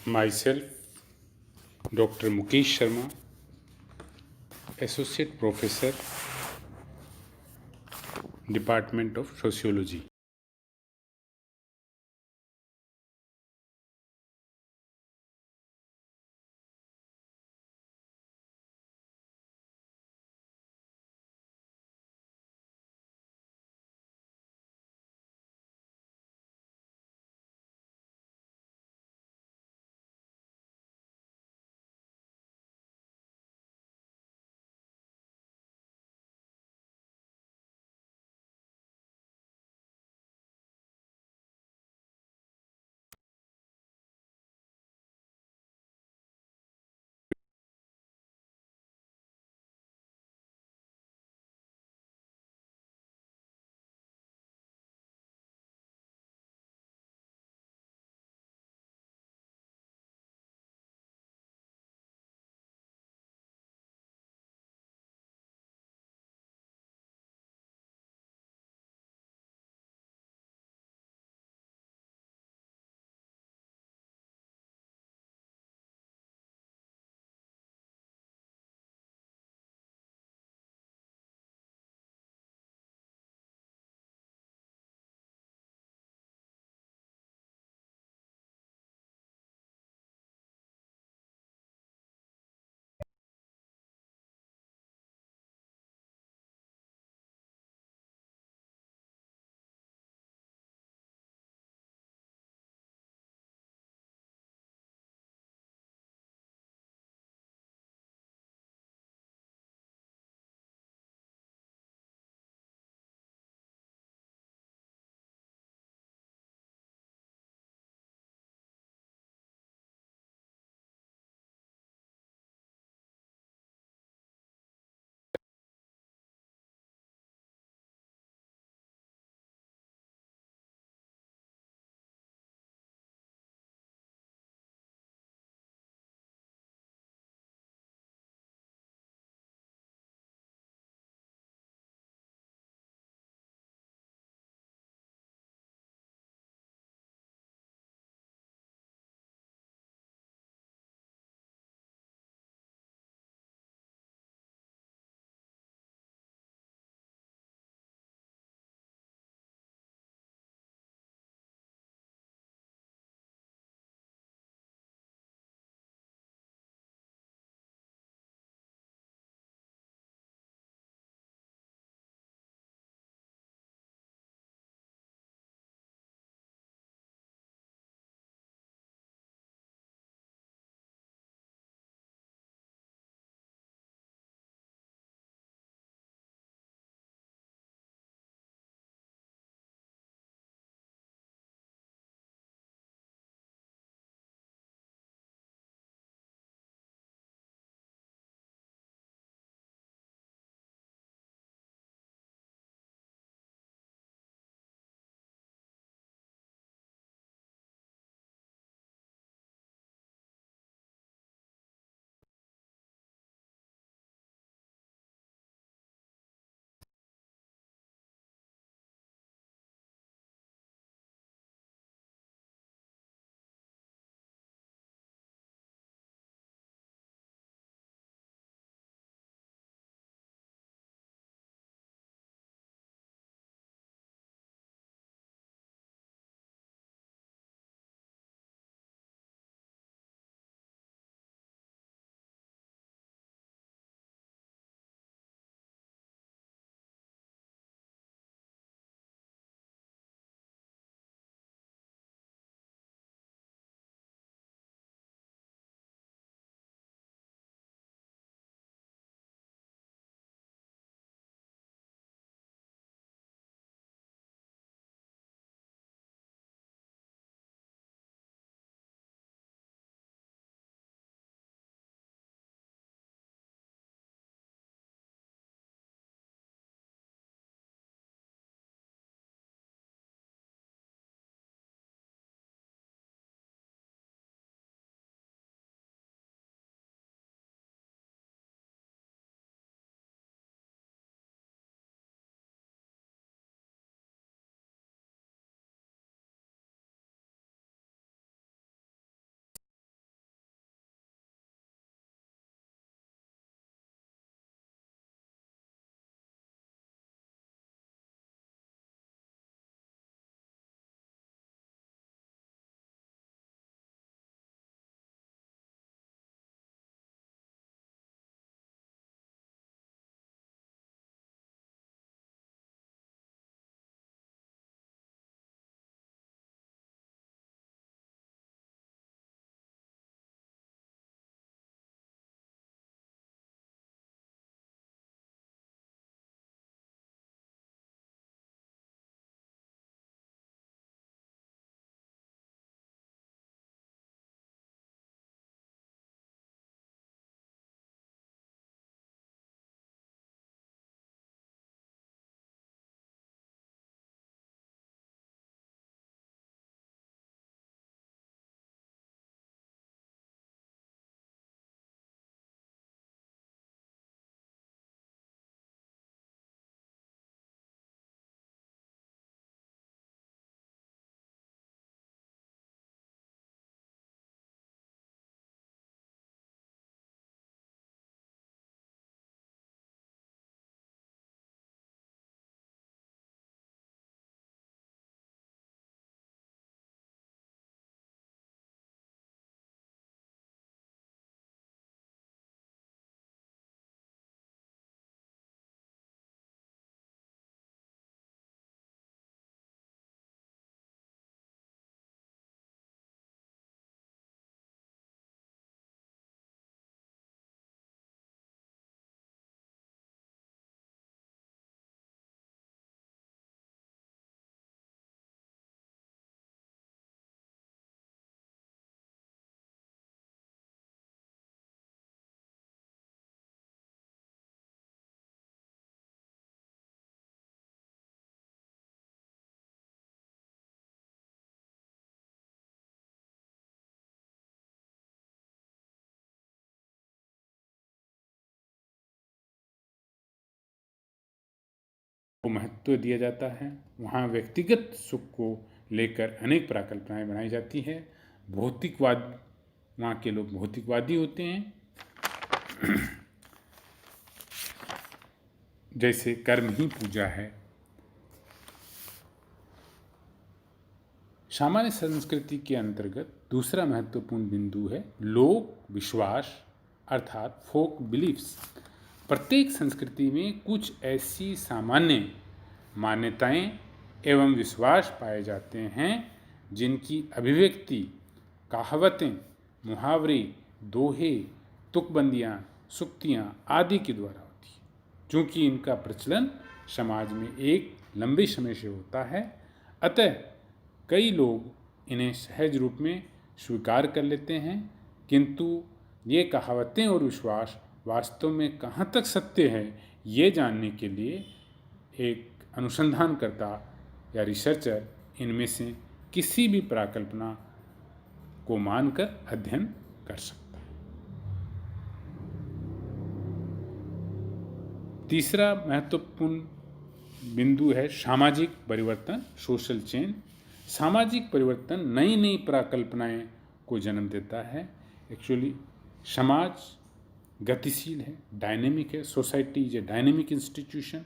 Myself, Dr. Mukesh Sharma, Associate Professor, Department of Sociology. को महत्व दिया जाता है। वहाँ व्यक्तिगत सुख को लेकर अनेक प्राकल्पनाएं बनाई जाती है। भौतिकवाद, वहाँ के लोग भौतिकवादी होते हैं, जैसे कर्म ही पूजा है। सामान्य संस्कृति के अंतर्गत दूसरा महत्वपूर्ण बिंदु है लोक विश्वास अर्थात फोक बिलीफ्स। प्रत्येक संस्कृति में कुछ ऐसी सामान्य मान्यताएं एवं विश्वास पाए जाते हैं जिनकी अभिव्यक्ति कहावतें, मुहावरे, दोहे, तुकबंदियाँ, सुक्तियाँ आदि के द्वारा होती है। चूँकि इनका प्रचलन समाज में एक लंबे समय से होता है, अतः कई लोग इन्हें सहज रूप में स्वीकार कर लेते हैं, किंतु ये कहावतें और विश्वास वास्तव में कहाँ तक सत्य है, ये जानने के लिए एक अनुसंधानकर्ता या रिसर्चर इनमें से किसी भी प्राकल्पना को मानकर अध्ययन कर सकता है। तीसरा महत्वपूर्ण बिंदु है सामाजिक परिवर्तन, सोशल चेंज। सामाजिक परिवर्तन नई नई प्राकल्पनाएं को जन्म देता है। एक्चुअली समाज गतिशील है, डायनेमिक है। Society is a dynamic institution.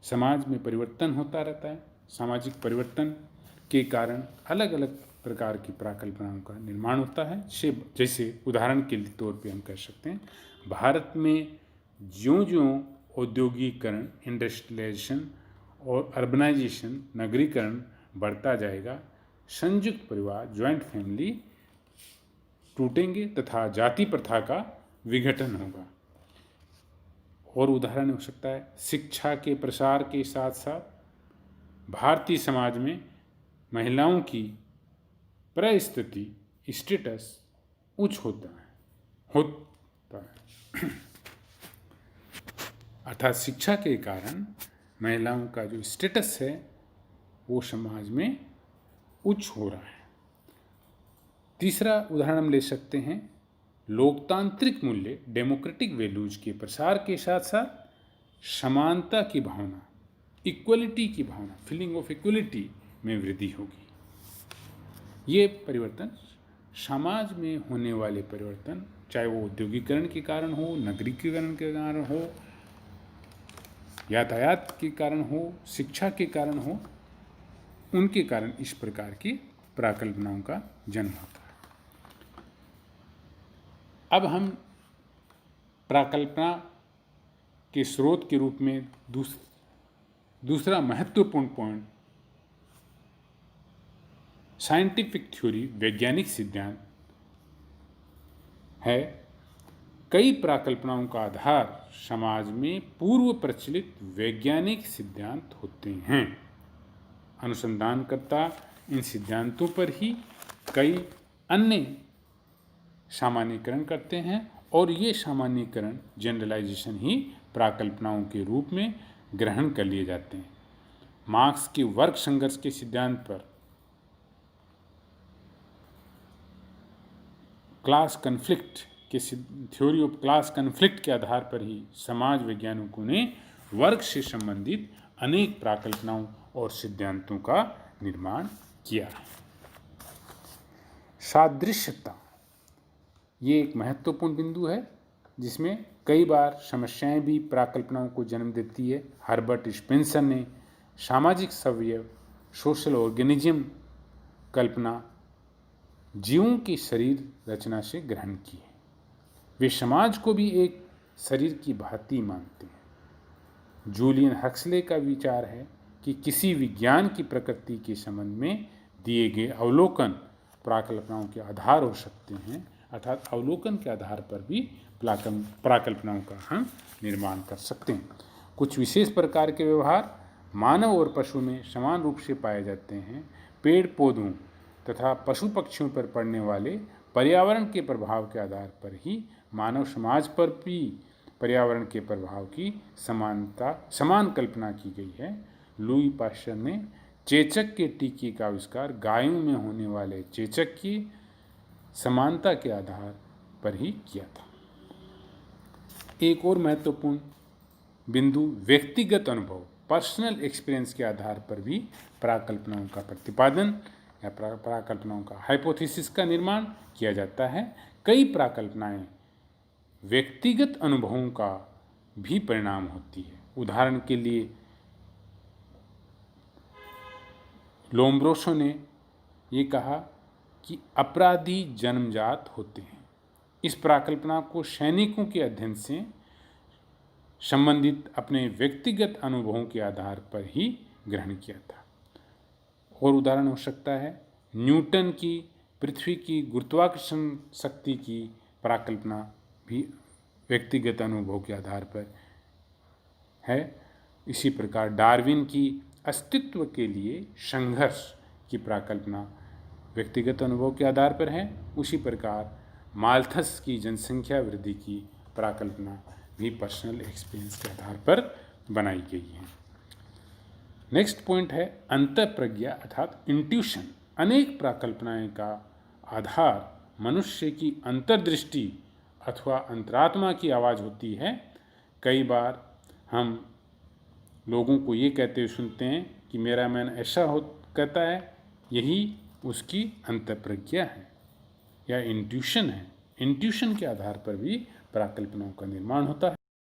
समाज में परिवर्तन होता रहता है। सामाजिक परिवर्तन के कारण अलग अलग प्रकार की प्राकल्पनाओं का निर्माण होता है। जैसे उदाहरण के तौर पे हम कह सकते हैं, भारत में ज्यों-ज्यों औद्योगिकरण, इंडस्ट्रियलाइजेशन और अर्बनाइजेशन, नगरीकरण बढ़ता जाएगा, संयुक्त परिवार, ज्वाइंट फैमिली टूटेंगे तथा जाति प्रथा का विघटन होगा। और उदाहरण हो सकता है शिक्षा के प्रसार के साथ साथ भारतीय समाज में महिलाओं की परिस्थिति, स्टेटस उच्च होता है। अर्थात शिक्षा के कारण महिलाओं का जो स्टेटस है वो समाज में उच्च हो रहा है। तीसरा उदाहरण हम ले सकते हैं लोकतांत्रिक मूल्य, डेमोक्रेटिक वैल्यूज के प्रसार के साथ साथ समानता की भावना, इक्वलिटी की भावना, फीलिंग ऑफ इक्वलिटी में वृद्धि होगी। ये परिवर्तन समाज में होने वाले परिवर्तन, चाहे वो औद्योगिकरण के कारण हो, नगरीकरण के कारण हो, यातायात के कारण हो, शिक्षा के कारण हो, उनके कारण इस प्रकार की प्राकल्पनाओं का जन्म होता है। अब हम प्राकल्पना के स्रोत के रूप में दूसरा महत्वपूर्ण पॉइंट साइंटिफिक थ्योरी, वैज्ञानिक सिद्धांत है। कई प्राकल्पनाओं का आधार समाज में पूर्व प्रचलित वैज्ञानिक सिद्धांत होते हैं। अनुसंधानकर्ता इन सिद्धांतों पर ही कई अन्य सामान्यीकरण करते हैं और ये सामान्यीकरण, जनरलाइजेशन ही प्राकल्पनाओं के रूप में ग्रहण कर लिए जाते हैं। मार्क्स के वर्ग संघर्ष के सिद्धांत पर क्लास कन्फ्लिक्ट के थ्योरी ऑफ क्लास कन्फ्लिक्ट के आधार पर ही समाज वैज्ञानिकों ने वर्ग से संबंधित अनेक प्राकल्पनाओं और सिद्धांतों का निर्माण किया है। सादृश्यता ये एक महत्वपूर्ण बिंदु है जिसमें कई बार समस्याएं भी प्राकल्पनाओं को जन्म देती है। हर्बर्ट स्पेंसर ने सामाजिक सवयव, सोशल ऑर्गेनिज्म कल्पना जीवों की शरीर रचना से ग्रहण की है। वे समाज को भी एक शरीर की भांति मानते हैं। जूलियन हक्सले का विचार है कि किसी विज्ञान की प्रकृति के संबंध में दिए गए अवलोकन प्राकल्पनाओं के आधार हो सकते हैं। अर्थात अवलोकन के आधार पर भी प्राकल्पनाओं का हम निर्माण कर सकते हैं। कुछ विशेष प्रकार के व्यवहार मानव और पशु में समान रूप से पाए जाते हैं। पेड़ पौधों तथा पशु पक्षियों पर पड़ने वाले पर्यावरण के प्रभाव के आधार पर ही मानव समाज पर भी पर्यावरण के प्रभाव की समान कल्पना की गई है। लुई पाश्चर ने चेचक के टीके का आविष्कार गायों में होने वाले चेचक की समानता के आधार पर ही किया था। एक और महत्वपूर्ण बिंदु व्यक्तिगत अनुभव, पर्सनल एक्सपीरियंस के आधार पर भी प्राकल्पनाओं का प्रतिपादन या प्राकल्पनाओं का हाइपोथेसिस का निर्माण किया जाता है। कई प्राकल्पनाएं व्यक्तिगत अनुभवों का भी परिणाम होती है। उदाहरण के लिए लोम्ब्रोसो ने ये कहा कि अपराधी जन्मजात होते हैं। इस प्राकल्पना को सैनिकों के अध्ययन से संबंधित अपने व्यक्तिगत अनुभवों के आधार पर ही ग्रहण किया था। और उदाहरण हो सकता है न्यूटन की पृथ्वी की गुरुत्वाकर्षण शक्ति की प्राकल्पना भी व्यक्तिगत अनुभव के आधार पर है। इसी प्रकार डार्विन की अस्तित्व के लिए संघर्ष की प्राकल्पना व्यक्तिगत अनुभव के आधार पर है। उसी प्रकार माल्थस की जनसंख्या वृद्धि की प्राकल्पना भी पर्सनल एक्सपीरियंस के आधार पर बनाई गई है। नेक्स्ट पॉइंट है अंतःप्रज्ञा अर्थात इंट्यूशन। अनेक प्राकल्पनाएं का आधार मनुष्य की अंतर्दृष्टि अथवा अंतरात्मा की आवाज़ होती है। कई बार हम लोगों को ये कहते हुए सुनते हैं कि मेरा मन ऐसा हो कहता है, यही उसकी अंतःप्रज्ञा है या इंट्यूशन है। इंट्यूशन के आधार पर भी प्राकल्पनाओं का निर्माण होता है।